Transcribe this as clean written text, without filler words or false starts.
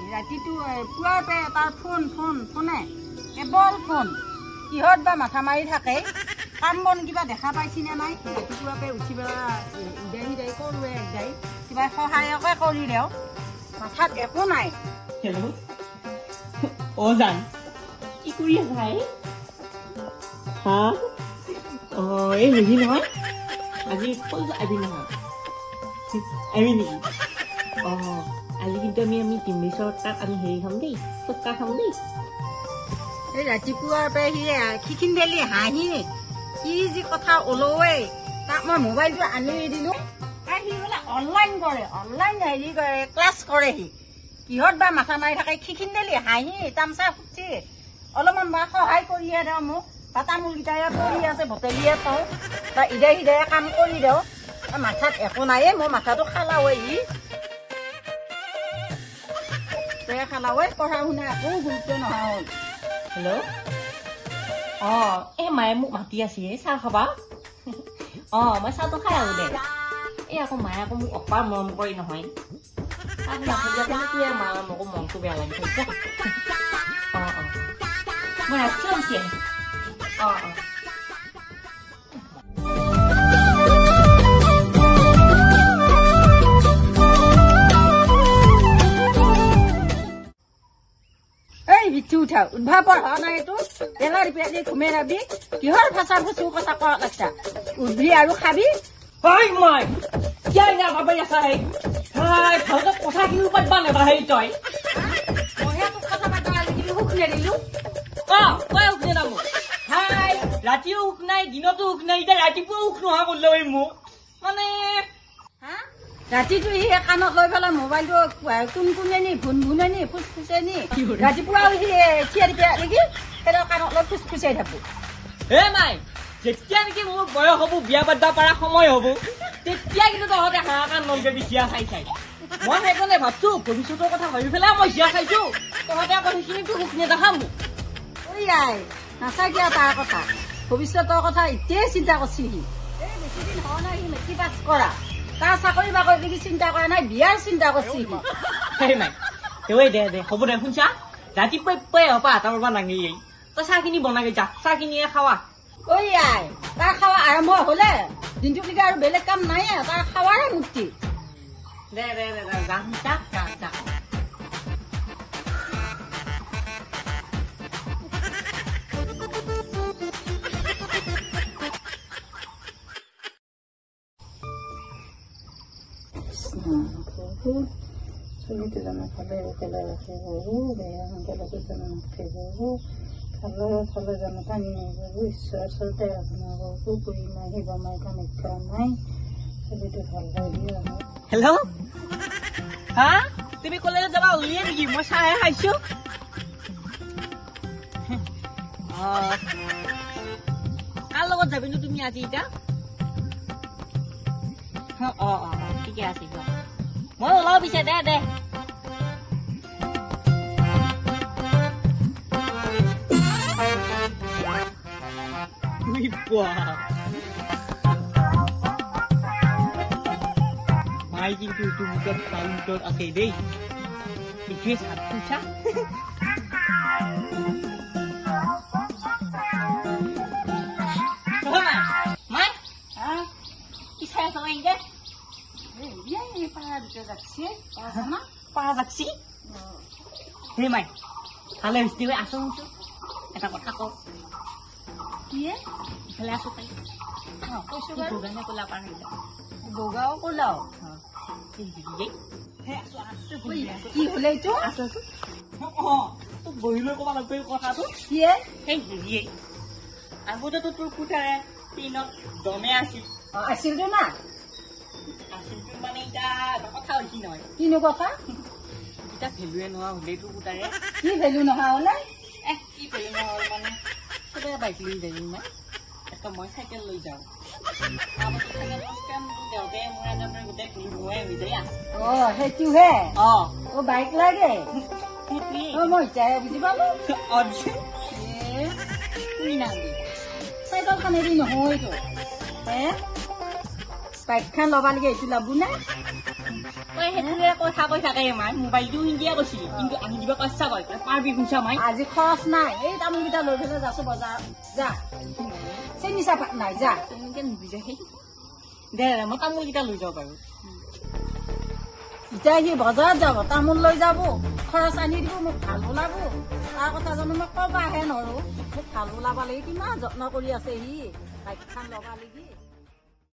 ৰাতিটো পুৱাৰ পে তাৰ ফোনে কেৱল ফোন কিহত বা মাথা মাৰি থাকে কাম বন কিবা দেখা পাইছিনে নাই ৰাতিপুৱাৰ পে উঠি পেলাই ইদাই কৰোৱে একদাই কিবা সহায়কে কৰি দেও মাথাত একো নাই হেল্ল' অ জান কি কৰি আছা ভাই হা এই হেৰি নহয় আজি ক'ত আহিবি নহয় আহিবি নেকি আজি কিন্তু আমি তিনিশৰ তাত আমি হেৰি খাম দেই ফুচকা খাম দেই এই ৰাতিপুৱাৰ পে সিখিনি ঢেলি হাঁহি কি যি কথা ওলোৱে তাক মই মোবাইলটো আনি দিলোঁ সি বোলে অনলাইন হেৰি কৰে ক্লাছ কৰে সি কিহত বা মাথা মাৰি থাকে সিখিনি ঢেলি হাঁহি তামচা ফুটছি অলপমান বা সহায় কৰিয়ে দেওঁ মোক বা তামোলকেইটাই পৰি আছে ভতেলিয়ে থওঁ বা ইদাই সিদাই কাম কৰি দেওঁ মাথাত একো নাই মোৰ মাথাটো খালাৱে ই খালাৱে পঢ়া শুনা একো গুৰুত্ব নোহোৱা হ'ল হেল্ল' এই মায়ে মোক মাতি আছে চাহ খাবা মই চাহটো খাই আহোঁ দে এই আকৌ মায়ে আকৌ মোক অপাৰ মৰম কৰি নহয় তাক নাথাকিলে কি মাৰ মোকো মনটো বেয়া লাগি থৈছে মই ৰাখি আছি উঠা উদ্ভাৱ পঢ়া নাই এইটো বেলাৰ পিয়াজি ঘুমে ৰাবি কিহৰ ফাঁচা ফুচু কথা কোৱা লাগছা উদ্ভি আৰু খাবি হয় মই কিয় ভাবি আছা ভালকে কথাখিনি পাতবা নেবাহে তই মইহে তোক কথা পাতা লাগিলে সুখ নেদিলো কয় সুখ নেদা মোক হাই ৰাতিও সুখ নাই দিনতো সুখ নাই এতিয়া ৰাতিপুৱাও সুখ নোহোৱা কৰিলে মোক মানে ৰাতিটো সি কাণত লৈ পেলাই মোবাইলটো কোনকোনে ভুনভুনে নি ফুচফুচে নি ৰাতিপুৱাও সি চিয়াৰি পেয়া নেকি সেইটো কাণত লৈ ফুচফুচাই থাকো হে মাই যেতিয়া নেকি মোৰ বয়স হ'ব বিয়া পাতিব পৰা সময় হ'ব তেতিয়া কিন্তু তহঁতে হাহাকাৰ নলগে চিয়া চাই মই সেইকাৰণে ভাবছো ভৱিষ্যতৰ কথা ভাবি পেলাই মই চিয়া চাইছো তহঁতে আকৌ সেইখিনিতো সুখ নেদেখাম মোক ঐ আই নাচাকিয়া তাৰ কথা ভৱিষ্যতৰ কথা এতিয়াই চিন্তা কৰিছে সি এই বেছিদিন হোৱা নাই সি মেট্ৰিক পাছ কৰা তাৰ চাকৰি বাকৰি চিন্তা কৰা নাই বিয়াৰ চিন্তা কৰিছে সেই নাই দে হ'ব দে শুনছা ৰাতিপুৱাই হপা হাতৰ পৰা নাঙি তই চাহখিনি বনাই যা চাহখিনিয়ে খাৱা ঐ আই তাৰ খাৱা আৰম্ভ হলে দিনটোলৈকে আৰু বেলেগ কাম নাই তাৰ খাৱাৰে মুক্তি দে যা শুনছা যা চলিটো জানো খালে উকেলে ৰাখে গৰু বেয়া সোনকালে জানো নাখে গৰু খালে জানো পানী নাই ঈশ্বৰ চলতে আপোনাৰ গৰুটো কৰি নাই শিৱ মাই কামাখ্যা নাই চলিটো ভাল লাগে হেল্ল' হা তুমি কলেজত যাবা উলিয়াই নেকি মই চাহে খাইছো কাৰ লগত যাবিনো তুমি আজি এতিয়া ঠিকে আছে মই ওলাও পিছে দে মাই কিন্তু এইটো মুখত ভাল মুখত আছে দেই এইটোৱে চাপ খুচা মাই কি চাই আছ এনেকে পাৰা যাচ্ছি হে মাই ভালে হৈছে আছো এটা কথা কওঁ ইফালে আছো তাই কৈছো বগানে ক'লা পাৰ হৈ যায় বগাও ক'লাও কি হলে এইটো আছো তোক বহিলৈ ক'ব লাগবে কথাটো কিয়ে সেই হেৰিয়ে আগতেতো তোৰ ফুটাৰে ট্ৰেইনত দমে আছিলতো না আছিল মানে এতিয়া কথা হৈছে নহয় কিনো কথা এতিয়া ভেলুৱে নোহোৱা হলেই তোৰ ফুটাৰে কি ভেলু নোহোৱা হলে কি ভেলু নোহোৱা হ'ল মানে চবে বাইক লৈ যায় ইমান এটা মই চাইকেল লৈ যাওঁ সেইটোহে বাইক লাগে মই এতিয়া বুজি পালো চাইকেলখন এৰি নহয়তো বাইকখন ল'বা লাগে এইটো লাভো নাই তই সেইটোৱে কথা কৈ থাকে মাই মোবাইলটো হিন্দিয়া কৈছিলি কিন্তু আনি দিব কচ্ছা কয় পাৰবি খুঁচা মাই আজি খৰচ নাই এই তামোলকেইটা লৈ পেলাই যাছো বজাৰ যা চেনি চাহপাত নাই যা তেনেকে নুবুজে সেই দে মই তামোলকেইটা লৈ যাব পাৰো এতিয়া সি বজাৰত যাব তামোল লৈ যাব খৰচ আনি দিব মোক ভাল ওলাব তাৰ কথা জানো মই ক'ব আহে নৰো মোক ভাল ওলাব লাগে কিমান যত্ন কৰি আছে সি বাইকখন লগালে কি